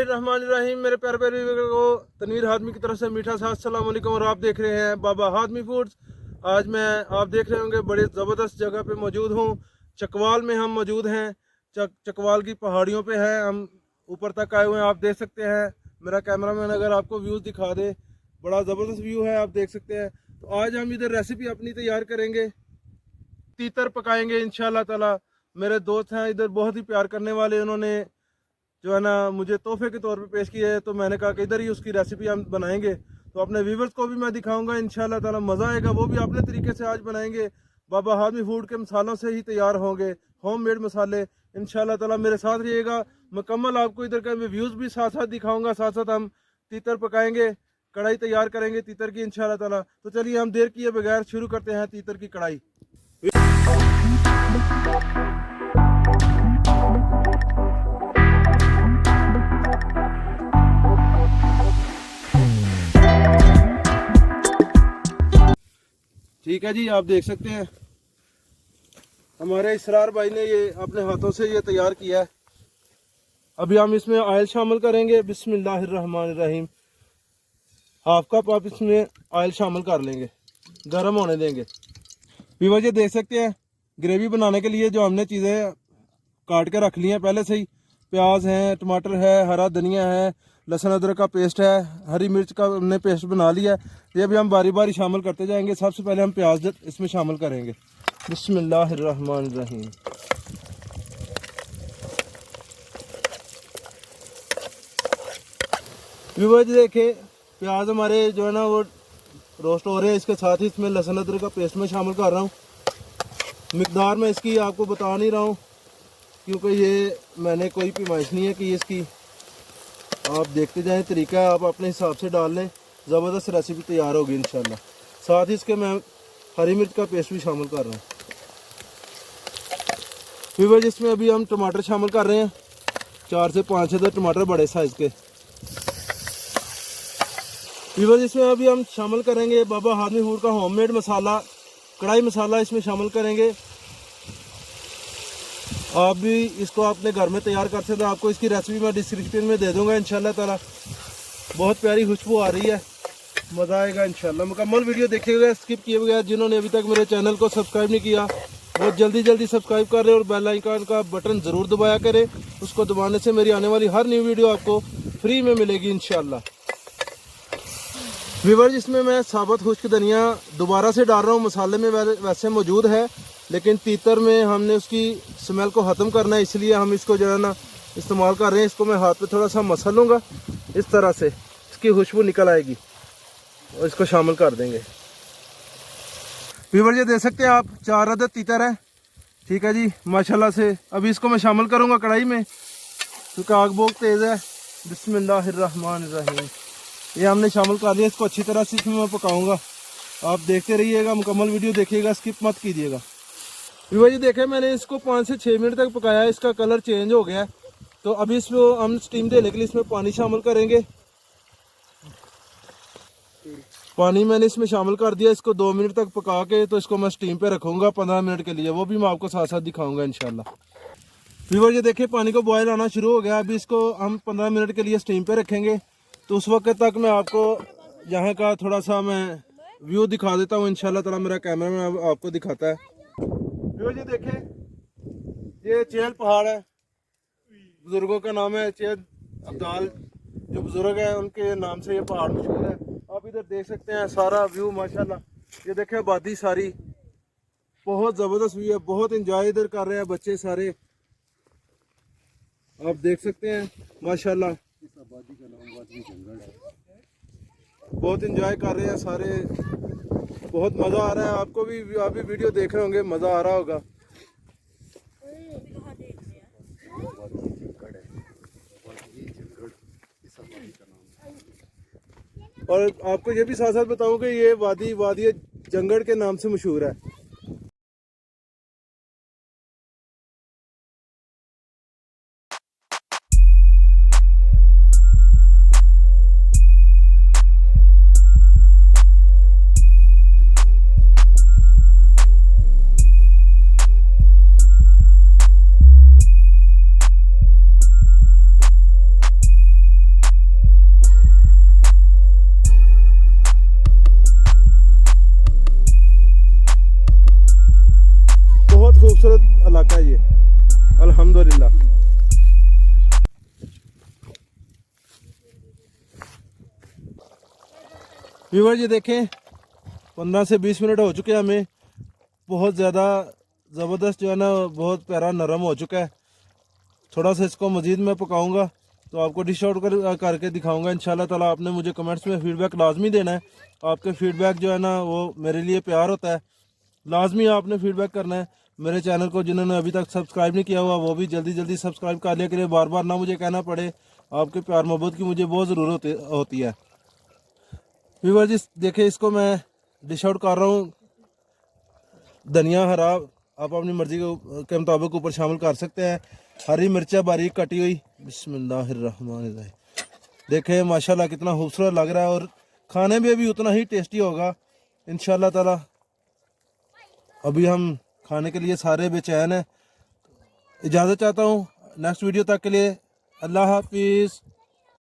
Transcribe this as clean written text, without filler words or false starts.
बिस्मिल्लाहिर्रहमानिर्रहीम। मेरे प्यारे प्यारे को तनवीर हादमी की तरफ से मीठा सा अस्सलाम वालेकुम। और आप देख रहे हैं बाबा हादमी फूड्स। आज मैं आप देख रहे होंगे बड़े ज़बरदस्त जगह पे मौजूद हूँ। चकवाल में हम मौजूद हैं। चकवाल की पहाड़ियों पे है, हम ऊपर तक आए हुए हैं। आप देख सकते हैं, मेरा कैमरामैन अगर आपको व्यूज़ दिखा दे, बड़ा ज़बरदस्त व्यू है, आप देख सकते हैं। तो आज हम इधर रेसिपी अपनी तैयार करेंगे, तीतर पकाएंगे इंशाल्लाह ताला। मेरे दोस्त हैं इधर बहुत ही प्यार करने वाले, उन्होंने जो है ना मुझे तोहफे के तौर पे पेश किया है, तो मैंने कहा कि इधर ही उसकी रेसिपी हम बनाएंगे। तो अपने व्यूवर्स को भी मैं दिखाऊंगा, इंशाल्लाह ताला मज़ा आएगा। वो भी अपने तरीके से आज बनाएंगे, बाबा हादमी फूड के मसालों से ही तैयार होंगे, होम मेड मसाले। इंशाल्लाह ताला मेरे साथ रहिएगा, मुकम्मल आपको इधर का व्यूज़ भी साथ साथ दिखाऊंगा। साथ साथ हम तीतर पकाएंगे, कढ़ाई तैयार करेंगे तीतर की इंशाल्लाह ताला। तो चलिए हम देर किए बगैर शुरू करते हैं तीतर की कढ़ाई। ठीक है जी, आप देख सकते हैं हमारे इसरार भाई ने ये अपने हाथों से ये तैयार किया है। अभी हम इसमें ऑयल शामिल करेंगे। बिस्मिल्लाहिर्रहमानिर्रहीम। हाफ कप आप इसमें ऑयल शामिल कर लेंगे, गर्म होने देंगे। व्यूअर्स ये देख सकते हैं, ग्रेवी बनाने के लिए जो हमने चीज़ें काट के रख ली हैं पहले से ही, प्याज है, टमाटर है, हरा धनिया है, लहसुन अदरक का पेस्ट है, हरी मिर्च का हमने पेस्ट बना लिया है। ये भी हम बारी बारी शामिल करते जाएंगे। सबसे पहले हम प्याज इसमें शामिल करेंगे। बिस्मिल्लाहिर्रहमानिर्रहीम। व्यूअर्स देखें, प्याज हमारे जो है ना वो रोस्ट हो रहे हैं। इसके साथ ही इसमें लहसुन अदरक का पेस्ट में शामिल कर रहा हूँ। मिकदार में इसकी आपको बता नहीं रहा हूँ, क्योंकि ये मैंने कोई पैमाइश नहीं है कि इसकी, आप देखते जाएं, तरीका है, आप अपने हिसाब से डाल लें। ज़बरदस्त रेसिपी तैयार होगी इंशाल्लाह। साथ ही इसके मैं हरी मिर्च का पेस्ट भी शामिल कर रहा हूँ। फिर जिसमें अभी हम टमाटर शामिल कर रहे हैं, 4 से 5 अदर टमाटर बड़े साइज़ के। फिर जिसमें अभी हम शामिल करेंगे बाबा हादमी फूड का होममेड मसाला, कढ़ाई मसाला इसमें शामिल करेंगे। आप भी इसको अपने घर में तैयार कर सकते हैं। आपको इसकी रेसिपी मैं डिस्क्रिप्शन में दे दूंगा इंशाल्लाह ताला। बहुत प्यारी खुशबू आ रही है, मज़ा आएगा इंशाल्लाह। मुकम्मल वीडियो देखिएगा, स्किप किए बगैर। जिन्होंने अभी तक मेरे चैनल को सब्सक्राइब नहीं किया, बहुत जल्दी सब्सक्राइब कर रहे और बेल आइकन का बटन ज़रूर दबाया करें। उसको दबाने से मेरी आने वाली हर न्यू वीडियो आपको फ्री में मिलेगी इंशाल्लाह। व्यूअर्स इसमें मैं साबुत खुश्क धनिया दोबारा से डाल रहा हूँ। मसाले में वैसे मौजूद है, लेकिन तीतर में हमने उसकी स्मेल को ख़त्म करना है, इसलिए हम इसको जो है ना इस्तेमाल कर रहे हैं। इसको मैं हाथ पे थोड़ा सा मसल लूँगा, इस तरह से इसकी खुशबू निकल आएगी और इसको शामिल कर देंगे। व्यूअर्स ये देख सकते हैं आप, 4 अदद तीतर है। ठीक है जी, माशाल्लाह से। अभी इसको मैं शामिल करूँगा कढ़ाई में, क्योंकि आग बहुत तेज़ है। बिस्मिल्लाहिर्रहमानिर्रहीम। ये हमने शामिल कर दिया। इसको अच्छी तरह से इसमें मैं पकाऊँगा। आप देखते रहिएगा, मुकम्मल वीडियो देखिएगा, स्किप मत कीजिएगा। व्यूअर्स ये देखें, मैंने इसको 5 से 6 मिनट तक पकाया है। इसका कलर चेंज हो गया है। तो अभी इसमें हम स्टीम देने के लिए इसमें पानी शामिल करेंगे। पानी मैंने इसमें शामिल कर दिया। इसको 2 मिनट तक पका के तो इसको मैं स्टीम पे रखूँगा 15 मिनट के लिए। वो भी मैं आपको साथ साथ दिखाऊँगा इंशाल्लाह। व्यूअर्स ये देखें, पानी को बॉयल आना शुरू हो गया। अभी इसको हम 15 मिनट के लिए स्टीम पे रखेंगे। तो उस वक्त तक मैं आपको यहाँ का थोड़ा सा मैं व्यू दिखा देता हूँ इंशाल्लाह ताला। मेरा कैमरा में आपको दिखाता है। ये देखें, ये चेल पहाड़ है, बुजुर्गों का नाम है चेल अब्दाल। जो बुजुर्ग है उनके नाम से ये पहाड़ मशहूर है। आप इधर देख सकते हैं सारा व्यू माशाल्लाह। ये देखें आबादी सारी, बहुत ज़बरदस्त व्यू है। बहुत इंजॉय इधर कर रहे हैं बच्चे सारे, आप देख सकते हैं माशाल्लाह। इस आबादी का नाम वादी जंगल है। बहुत इंजॉय कर रहे हैं सारे, बहुत मज़ा आ रहा है। आपको भी, आप भी वीडियो देख रहे होंगे, मज़ा आ रहा होगा। और आपको ये भी साथ साथ बताऊं कि ये वादी जंगल के नाम से मशहूर है। खूबसूरत इलाका है ये, अल्हम्दुलिल्लाह। व्यूअर ये देखें 15 से 20 मिनट हो चुके हैं हमें। बहुत ज़्यादा ज़बरदस्त जो है ना, बहुत प्यारा नरम हो चुका है। थोड़ा सा इसको मज़ीद मैं पकाऊंगा तो आपको डिश आउट करके दिखाऊंगा इंशाल्लाह ताला। आपने मुझे कमेंट्स में फ़ीडबैक लाजमी देना है। आपके फ़ीडबैक जो है ना वो मेरे लिए प्यार होता है। लाजमी आपने फ़ीडबैक करना है। मेरे चैनल को जिन्होंने अभी तक सब्सक्राइब नहीं किया हुआ वो भी जल्दी जल्दी सब्सक्राइब कर लिया करिए, बार बार ना मुझे कहना पड़े। आपके प्यार मोहब्बत की मुझे बहुत ज़रूरत होती है। व्यूअर जी देखिए, इसको मैं डिश आउट कर रहा हूँ। धनिया हरा आप अपनी मर्ज़ी के मुताबिक ऊपर शामिल कर सकते हैं। हरी मिर्चा बारीक कटी हुई, बिस्मिल्लाहिर्रहमानिर्रहीम। देखें माशाल्लाह कितना खूबसूरत लग रहा है और खाने में भी उतना ही टेस्टी होगा इंशाल्लाह ताला। अभी हम खाने के लिए सारे बेचैन हैं। इजाज़त चाहता हूँ, नेक्स्ट वीडियो तक के लिए अल्लाह हाफिज़।